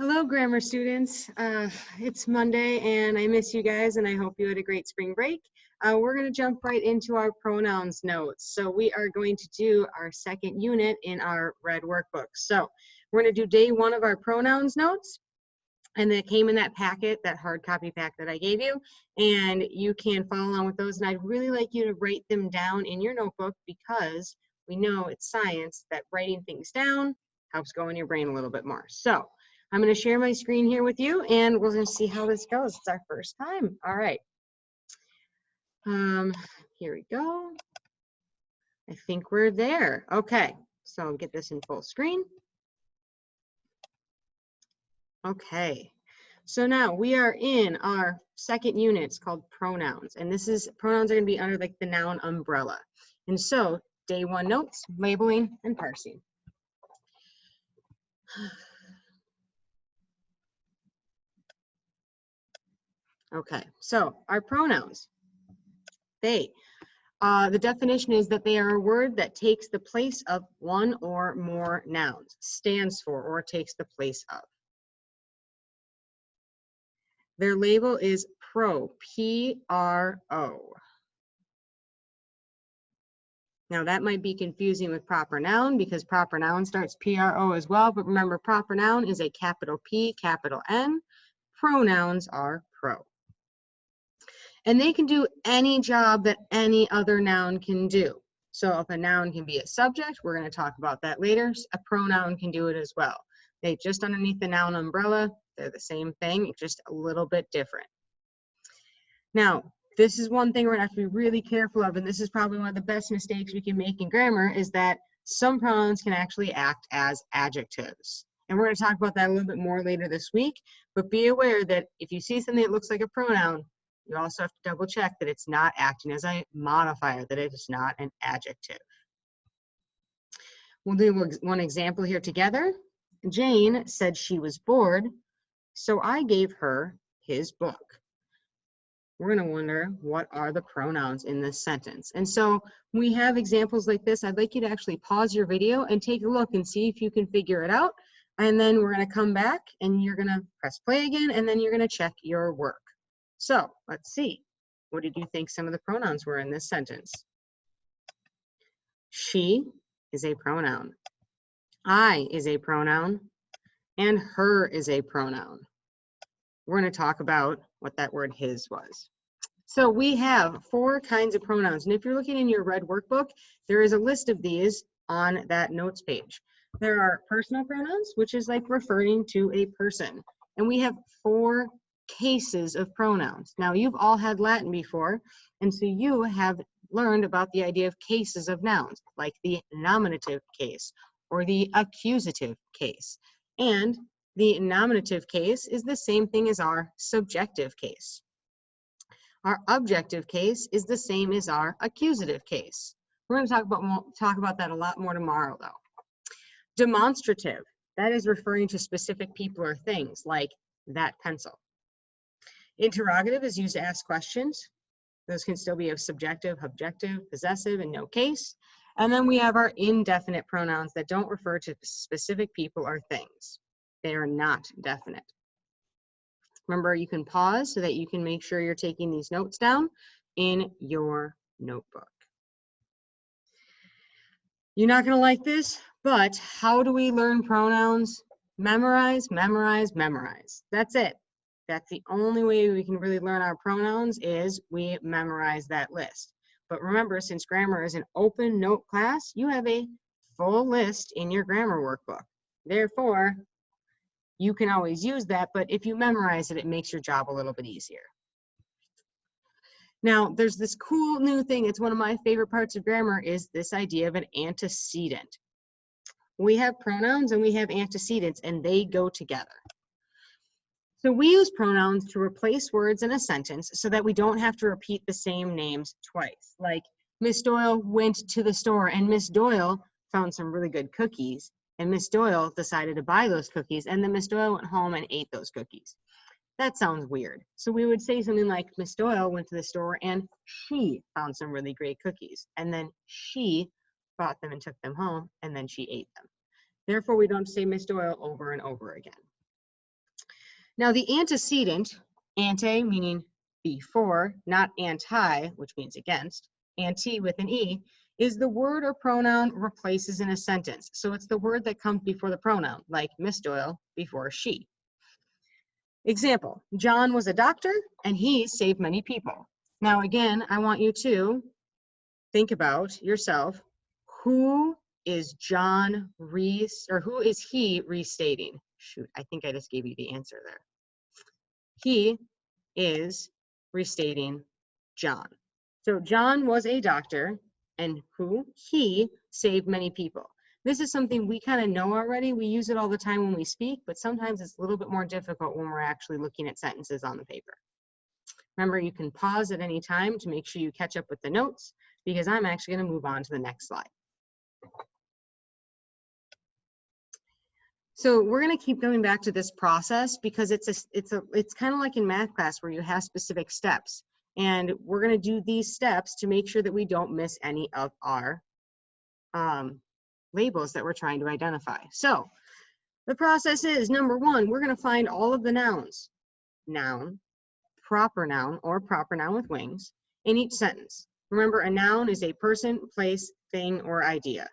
Hello, grammar students. It's Monday and I miss you guys and I hope you had a great spring break. We're going to jump right into our pronouns notes. So we are going to do our second unit in our red workbook. So we're going to do day one of our pronouns notes, and it came in that packet, that hard copy pack that I gave you, and you can follow along with those. And I'd really like you to write them down in your notebook because we know it's science that writing things down helps go in your brain a little bit more. So I'm going to share my screen here with you and we're going to see how this goes. It's our first time. All right. Here we go. I think we're there. Okay. So I'll get this in full screen. Okay. So now we are in our second unit. It's called pronouns. And pronouns are going to be under like the noun umbrella. And so day one notes, labeling and parsing. Okay, so our pronouns, the definition is that they are a word that takes the place of one or more nouns, stands for or takes the place of. Their label is pro, P-R-O. Now that might be confusing with proper noun because proper noun starts P-R-O as well, but remember proper noun is a capital P, capital N. Pronouns are pro. And they can do any job that any other noun can do. So if a noun can be a subject, we're going to talk about that later, a pronoun can do it as well. They just underneath the noun umbrella, they're the same thing, just a little bit different. Now, this is one thing we're going to have to be really careful of, and this is probably one of the best mistakes we can make in grammar, is that some pronouns can actually act as adjectives. And we're going to talk about that a little bit more later this week, but be aware that if you see something that looks like a pronoun, you also have to double check that it's not acting as a modifier, that it is not an adjective. We'll do one example here together. Jane said she was bored, so I gave her his book. We're going to wonder, what are the pronouns in this sentence? And so we have examples like this. I'd like you to actually pause your video and take a look and see if you can figure it out. And then we're going to come back and you're going to press play again, and then you're going to check your work. So let's see. What did you think some of the pronouns were in this sentence? She is a pronoun. I is a pronoun. And her is a pronoun. We're going to talk about what that word his was. So we have 4 kinds of pronouns. And if you're looking in your red workbook, there is a list of these on that notes page. There are personal pronouns, which is like referring to a person. And we have 4 cases of pronouns. Now, you've all had Latin before, and so you have learned about the idea of cases of nouns, like the nominative case or the accusative case. And the nominative case is the same thing as our subjective case. Our objective case is the same as our accusative case. We're going to talk about that a lot more tomorrow, though. Demonstrative, that is referring to specific people or things, like that pencil. Interrogative is used to ask questions. Those can still be of subjective, objective, possessive, and no case. And then we have our indefinite pronouns that don't refer to specific people or things. They are not definite. Remember, you can pause so that you can make sure you're taking these notes down in your notebook. You're not going to like this, but how do we learn pronouns? Memorize, memorize, memorize. That's it. That's the only way we can really learn our pronouns, is we memorize that list. But remember, since grammar is an open note class, you have a full list in your grammar workbook. Therefore, you can always use that, but if you memorize it, it makes your job a little bit easier. Now, there's this cool new thing. It's one of my favorite parts of grammar, is this idea of an antecedent. We have pronouns and we have antecedents, and they go together. So we use pronouns to replace words in a sentence so that we don't have to repeat the same names twice. Like, Miss Doyle went to the store and Miss Doyle found some really good cookies, and Miss Doyle decided to buy those cookies, and then Miss Doyle went home and ate those cookies. That sounds weird. So we would say something like, Miss Doyle went to the store and she found some really great cookies, and then she bought them and took them home, and then she ate them. Therefore, we don't say Miss Doyle over and over again. Now the antecedent, ante meaning before, not anti, which means against, anti with an E, is the word or pronoun replaces in a sentence. So it's the word that comes before the pronoun, like Miss Doyle before she. Example, John was a doctor and he saved many people. Now again, I want you to think about yourself. Who is John who is he restating? Shoot, I think I just gave you the answer there. He is restating John. So John was a doctor and he saved many people. This is something we kind of know already. We use it all the time when we speak, but sometimes it's a little bit more difficult when we're actually looking at sentences on the paper. Remember, you can pause at any time to make sure you catch up with the notes, because I'm actually going to move on to the next slide. So we're going to keep going back to this process because it's kind of like in math class where you have specific steps, and we're going to do these steps to make sure that we don't miss any of our labels that we're trying to identify. So the process is, number one, we're going to find all of the nouns, noun, proper noun or proper noun with wings, in each sentence. Remember, a noun is a person, place, thing, or idea.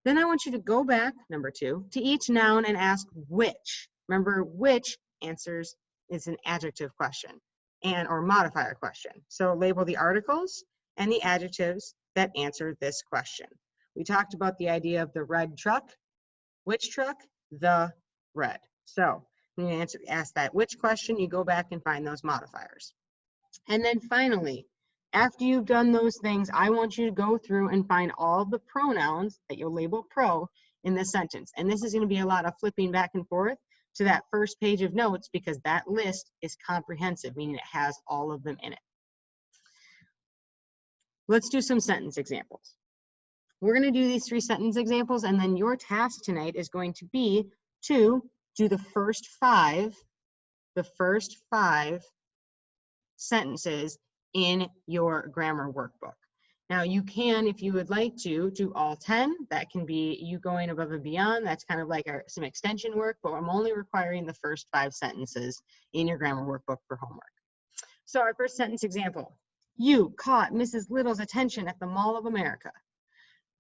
Then I want you to go back, number two, to each noun and ask which. Remember, which answers is an adjective question or modifier question. So label the articles and the adjectives that answer this question. We talked about the idea of the red truck. Which truck? The red. So when you ask that which question, you go back and find those modifiers. And then finally, after you've done those things, I want you to go through and find all the pronouns that you'll label pro in this sentence. And this is going to be a lot of flipping back and forth to that first page of notes, because that list is comprehensive, meaning it has all of them in it. Let's do some sentence examples. We're going to do these 3 sentence examples, and then your task tonight is going to be to do the first five sentences in your grammar workbook. Now you can, if you would like to, do all 10. That can be you going above and beyond. That's kind of like some extension work, but I'm only requiring the first 5 sentences in your grammar workbook for homework. So our first sentence example, you caught Mrs. Little's attention at the Mall of America.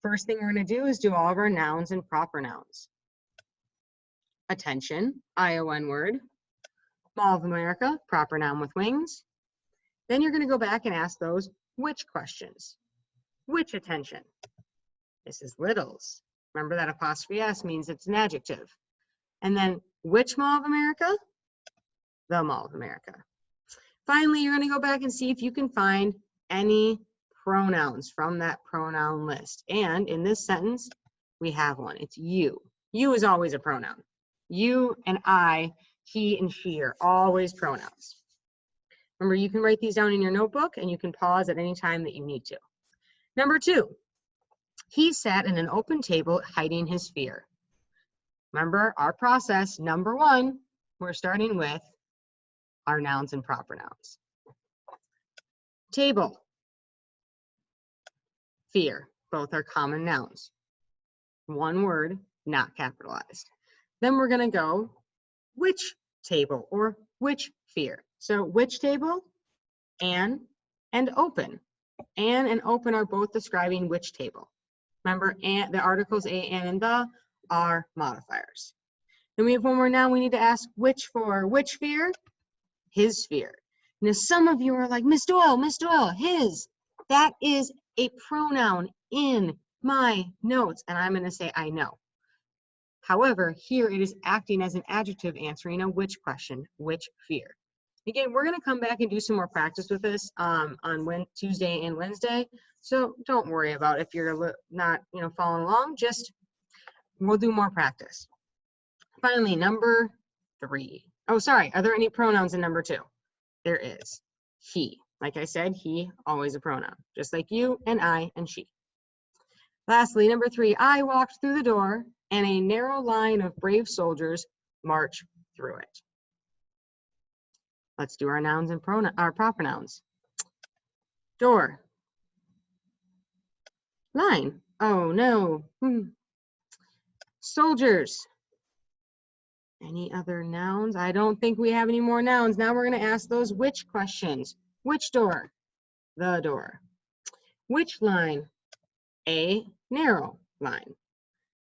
First thing we're going to do is do all of our nouns and proper nouns. Attention, I-O-N word. Mall of America, proper noun with wings. Then you're going to go back and ask those which questions. Which attention? Mrs. Little's. Remember that apostrophe S means it's an adjective. And then which Mall of America? The Mall of America. Finally, you're going to go back and see if you can find any pronouns from that pronoun list. And in this sentence, we have one. It's you. You is always a pronoun. You and I, he and she are always pronouns. Remember, you can write these down in your notebook and you can pause at any time that you need to. Number 2, he sat at an open table hiding his fear. Remember our process. Number 1, we're starting with our nouns and proper nouns. Table, fear, both are common nouns. One word, not capitalized. Then we're going to go which table or which fear. So which table, and open. And open are both describing which table. Remember, and the articles a, and the are modifiers. Then we have one more noun we need to ask which for. Which fear? His fear. Now some of you are like, Miss Doyle, his. That is a pronoun in my notes, and I'm going to say I know. However, here it is acting as an adjective answering a which question, which fear. Again, we're going to come back and do some more practice with this on Tuesday and Wednesday. So don't worry about if you're not, following along. Just we'll do more practice. Finally, number 3. Oh, sorry. Are there any pronouns in number 2? There is. He. Like I said, he, always a pronoun, just like you and I and she. Lastly, number 3, I walked through the door and a narrow line of brave soldiers marched through it. Let's do our nouns and our proper nouns. Door. Line. Oh no. Soldiers. Any other nouns? I don't think we have any more nouns. Now we're going to ask those which questions. Which door? The door. Which line? A narrow line.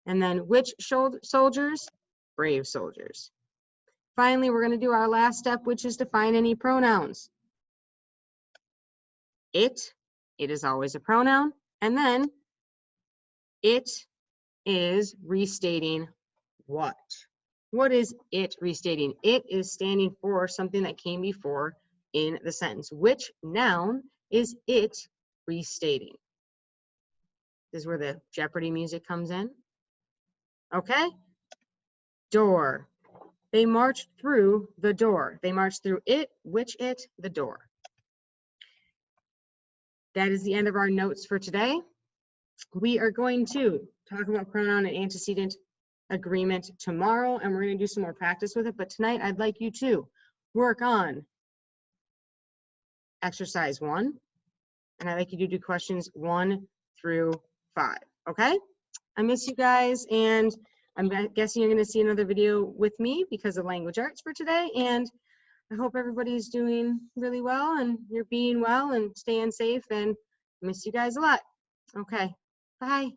And then which soldiers? Brave soldiers. Finally, we're going to do our last step, which is to find any pronouns. It is always a pronoun. And then it is restating what? What is it restating? It is standing for something that came before in the sentence. Which noun is it restating? This is where the Jeopardy music comes in. Okay? Door. They marched through the door. They marched through it, which it, the door. That is the end of our notes for today. We are going to talk about pronoun and antecedent agreement tomorrow, and we're going to do some more practice with it. But tonight, I'd like you to work on exercise 1, and I'd like you to do questions 1 through 5. Okay? I miss you guys, and I'm guessing you're going to see another video with me because of language arts for today. And I hope everybody's doing really well and you're being well and staying safe, and I miss you guys a lot. Okay, bye.